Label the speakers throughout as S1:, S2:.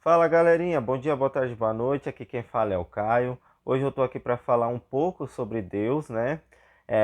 S1: Fala galerinha, bom dia, boa tarde, boa noite. Aqui quem fala é o Caio. Hoje eu tô aqui para falar um pouco sobre Deus, né?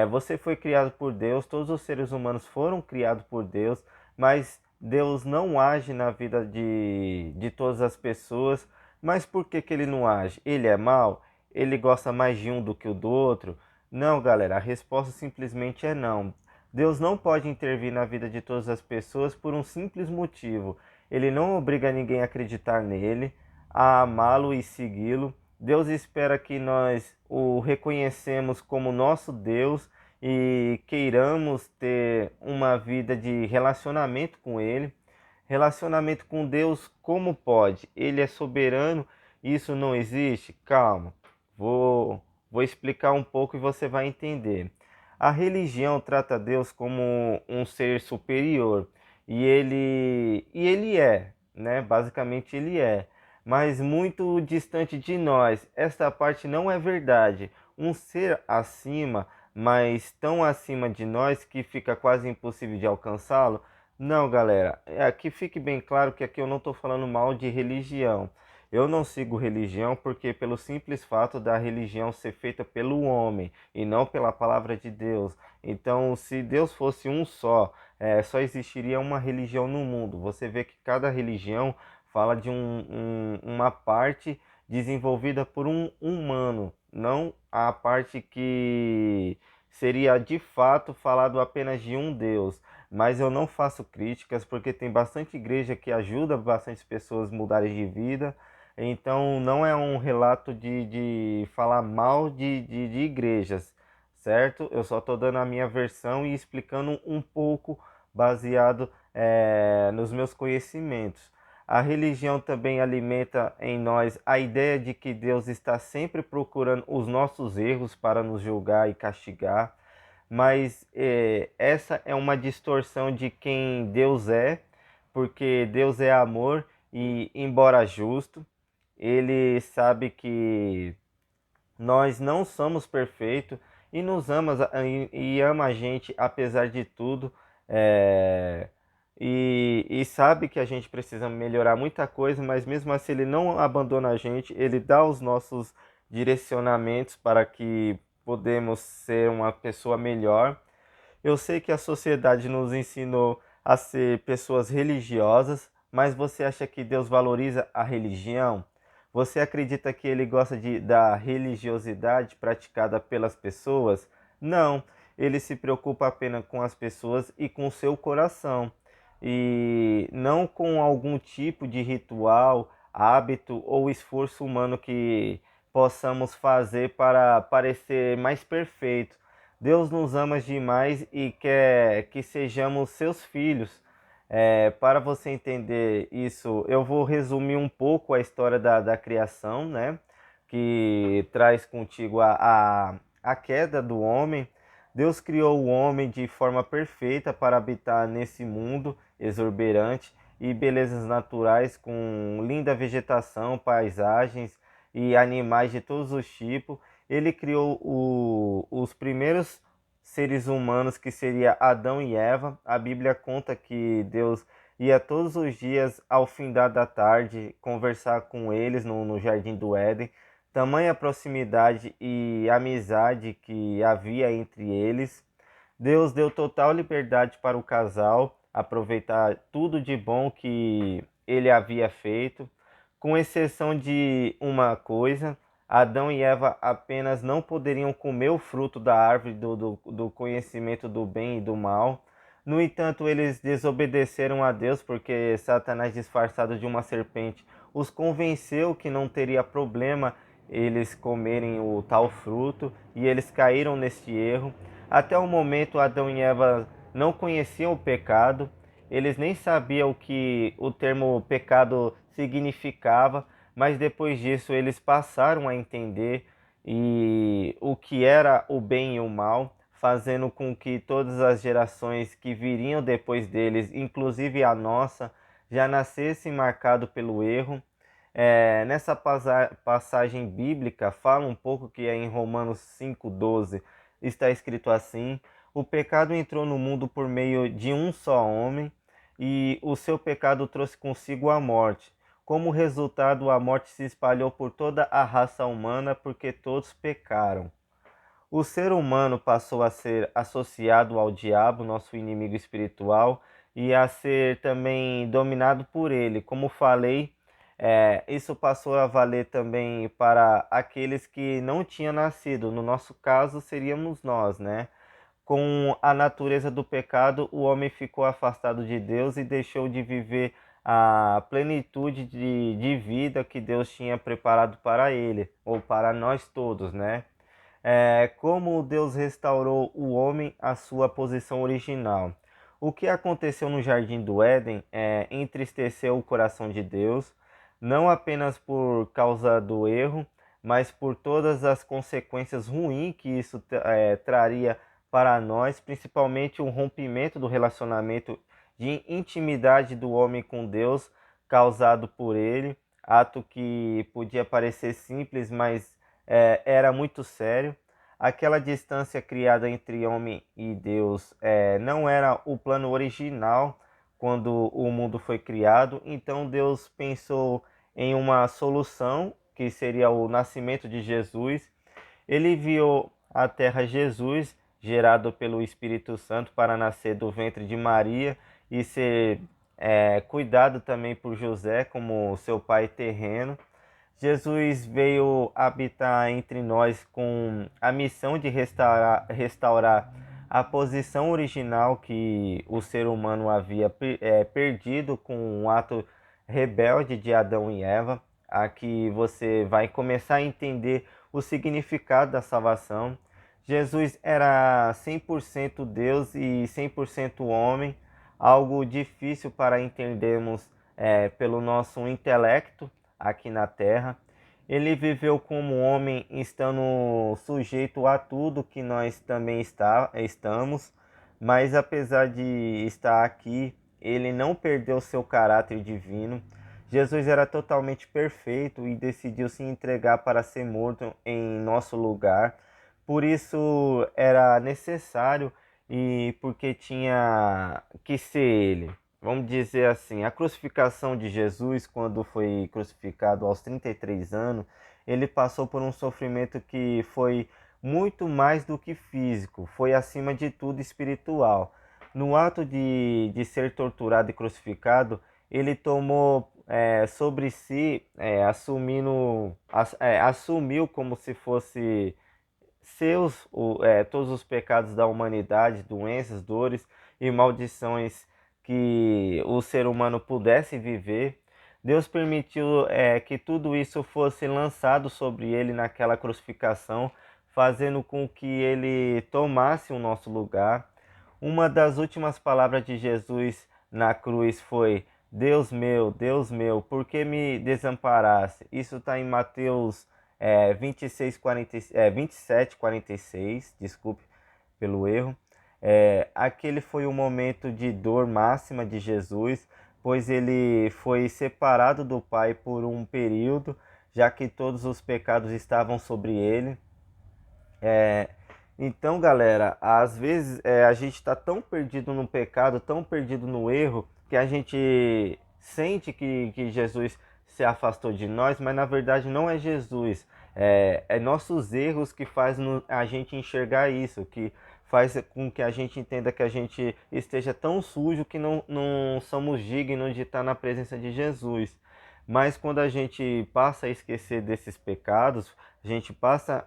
S1: Você foi criado por Deus, todos os seres humanos foram criados por Deus, mas Deus não age na vida de todas as pessoas. Mas por que que ele não age? Ele é mau? Ele gosta mais de um do que o do outro? Não, galera, a resposta simplesmente é não. Deus não pode intervir na vida de todas as pessoas por um simples motivo. Ele não obriga ninguém a acreditar nele, a amá-lo e segui-lo. Deus espera que nós o reconhecemos como nosso Deus e queiramos ter uma vida de relacionamento com ele. Relacionamento com Deus, como pode? Ele é soberano, isso não existe? Calma, vou explicar um pouco e você vai entender. A religião trata Deus como um ser superior e ele é, né? Basicamente ele é, mas muito distante de nós. Esta parte não é verdade. Um ser acima, mas tão acima de nós que fica quase impossível de alcançá-lo. Não, galera, que fique bem claro que aqui eu não estou falando mal de religião. Eu não sigo religião porque pelo simples fato da religião ser feita pelo homem e não pela palavra de Deus. Então, se Deus fosse um só, só existiria uma religião no mundo. Você vê que cada religião fala de uma parte desenvolvida por um humano, não a parte que seria de fato falado apenas de um Deus. Mas eu não faço críticas porque tem bastante igreja que ajuda bastante pessoas a mudarem de vida. Então não é um relato de falar mal de igrejas, certo? Eu só estou dando a minha versão e explicando um pouco baseado nos meus conhecimentos. A religião também alimenta em nós a ideia de que Deus está sempre procurando os nossos erros para nos julgar e castigar, mas essa é uma distorção de quem Deus é, porque Deus é amor e, embora justo, ele sabe que nós não somos perfeitos e nos ama e ama a gente apesar de tudo. é, e sabe que a gente precisa melhorar muita coisa, mas mesmo assim ele não abandona a gente, ele dá os nossos direcionamentos para que podemos ser uma pessoa melhor. Eu sei que a sociedade nos ensinou a ser pessoas religiosas, mas você acha que Deus valoriza a religião? Você acredita que ele gosta da religiosidade praticada pelas pessoas? Não, ele se preocupa apenas com as pessoas e com o seu coração, e não com algum tipo de ritual, hábito ou esforço humano que possamos fazer para parecer mais perfeito. Deus nos ama demais e quer que sejamos seus filhos. Para você entender isso, eu vou resumir um pouco a história da criação, né? Que traz contigo a queda do homem. Deus criou o homem de forma perfeita para habitar nesse mundo exuberante e belezas naturais com linda vegetação, paisagens e animais de todos os tipos. Ele criou os primeiros seres humanos, que seria Adão e Eva. A Bíblia conta que Deus ia todos os dias ao findar da tarde conversar com eles no jardim do Éden. Tamanha proximidade e amizade que havia entre eles. Deus deu total liberdade para o casal aproveitar tudo de bom que ele havia feito, com exceção de uma coisa: Adão e Eva apenas não poderiam comer o fruto da árvore do conhecimento do bem e do mal. No entanto, eles desobedeceram a Deus porque Satanás, disfarçado de uma serpente, os convenceu que não teria problema eles comerem o tal fruto, e eles caíram neste erro. Até o momento, Adão e Eva não conheciam o pecado, eles nem sabiam o que o termo pecado significava, mas depois disso eles passaram a entender o que era o bem e o mal, fazendo com que todas as gerações que viriam depois deles, inclusive a nossa, já nascessem marcado pelo erro. Nessa passagem bíblica fala um pouco que é em Romanos 5,12, está escrito assim: o pecado entrou no mundo por meio de um só homem, e o seu pecado trouxe consigo a morte. Como resultado, a morte se espalhou por toda a raça humana porque todos pecaram. O ser humano passou a ser associado ao diabo, nosso inimigo espiritual, e a ser também dominado por ele. Como falei, isso passou a valer também para aqueles que não tinham nascido. No nosso caso, seríamos nós, né? Com a natureza do pecado, o homem ficou afastado de Deus e deixou de viver a plenitude de vida que Deus tinha preparado para ele, ou para nós todos, né? Como Deus restaurou o homem à sua posição original. O que aconteceu no Jardim do Éden entristeceu o coração de Deus, não apenas por causa do erro, mas por todas as consequências ruins que isso traria para nós, principalmente o rompimento do relacionamento de intimidade do homem com Deus causado por ele, ato que podia parecer simples, mas era muito sério. Aquela distância criada entre homem e Deus não era o plano original quando o mundo foi criado, então Deus pensou em uma solução que seria o nascimento de Jesus. Ele enviou à terra Jesus, gerado pelo Espírito Santo, para nascer do ventre de Maria e ser cuidado também por José como seu pai terreno. Jesus veio habitar entre nós com a missão de restaurar a posição original que o ser humano havia perdido com um ato rebelde de Adão e Eva. Aqui você vai começar a entender o significado da salvação. Jesus era 100% Deus e 100% homem, algo difícil para entendermos pelo nosso intelecto aqui na terra. Ele viveu como homem, estando sujeito a tudo que nós também estamos, mas apesar de estar aqui, ele não perdeu seu caráter divino. Jesus era totalmente perfeito e decidiu se entregar para ser morto em nosso lugar. Por isso era necessário e porque tinha que ser ele. Vamos dizer assim, a crucificação de Jesus, quando foi crucificado aos 33 anos, ele passou por um sofrimento que foi muito mais do que físico, foi acima de tudo espiritual. No ato de ser torturado e crucificado, ele tomou sobre si, assumiu como se fosse todos os pecados da humanidade, doenças, dores e maldições que o ser humano pudesse viver. Deus permitiu que tudo isso fosse lançado sobre ele naquela crucificação, fazendo com que ele tomasse o nosso lugar. Uma das últimas palavras de Jesus na cruz foi: Deus meu, por que me desamparaste? Isso está em Mateus 27, 46, desculpe pelo erro. Aquele foi o momento de dor máxima de Jesus, pois ele foi separado do Pai por um período, já que todos os pecados estavam sobre ele. Então, galera, às vezes a gente está tão perdido no pecado, tão perdido no erro, que a gente sente que Jesus se afastou de nós, mas na verdade não é Jesus. É nossos erros que faz a gente enxergar isso, que faz com que a gente entenda que a gente esteja tão sujo que não somos dignos de estar na presença de Jesus. Mas quando a gente passa a esquecer desses pecados, a gente passa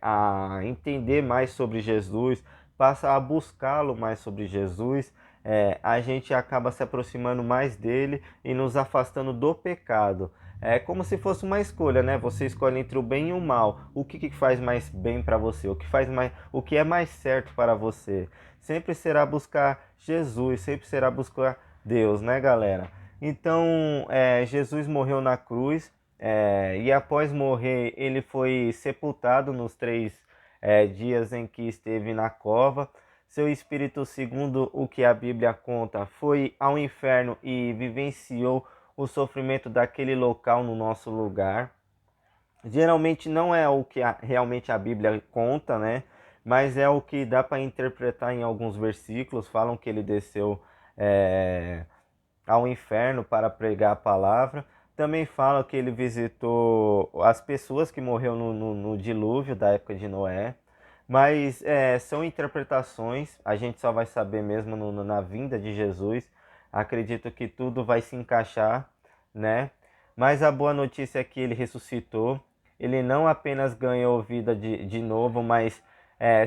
S1: a entender mais sobre Jesus, passa a buscá-lo mais sobre Jesus, a gente acaba se aproximando mais dele e nos afastando do pecado. É como se fosse uma escolha, né? Você escolhe entre o bem e o mal. O que faz mais bem para você? O que é mais certo para você? Sempre será buscar Jesus, sempre será buscar Deus, né, galera? Então, Jesus morreu na cruz, e após morrer, ele foi sepultado nos 3 dias em que esteve na cova. Seu espírito, segundo o que a Bíblia conta, foi ao inferno e vivenciou o sofrimento daquele local no nosso lugar. Geralmente não é o que realmente a Bíblia conta, né? Mas é o que dá para interpretar em alguns versículos. Falam que ele desceu ao inferno para pregar a palavra, Também falam que ele visitou as pessoas que morreram no dilúvio da época de Noé. Mas são interpretações, a gente só vai saber mesmo na vinda de Jesus. Acredito que tudo vai se encaixar, né? Mas a boa notícia é que ele ressuscitou. Ele não apenas ganhou vida de novo, mas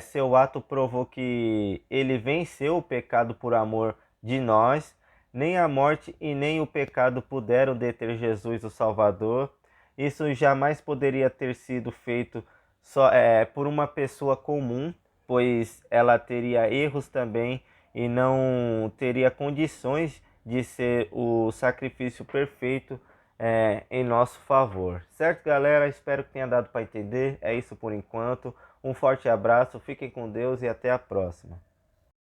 S1: seu ato provou que ele venceu o pecado por amor de nós. Nem a morte e nem o pecado puderam deter Jesus, o Salvador. Isso jamais poderia ter sido feito só por uma pessoa comum, pois ela teria erros também e não teria condições de ser o sacrifício perfeito em nosso favor. Certo, galera? Espero que tenha dado para entender. É isso por enquanto. Um forte abraço, fiquem com Deus e até a próxima.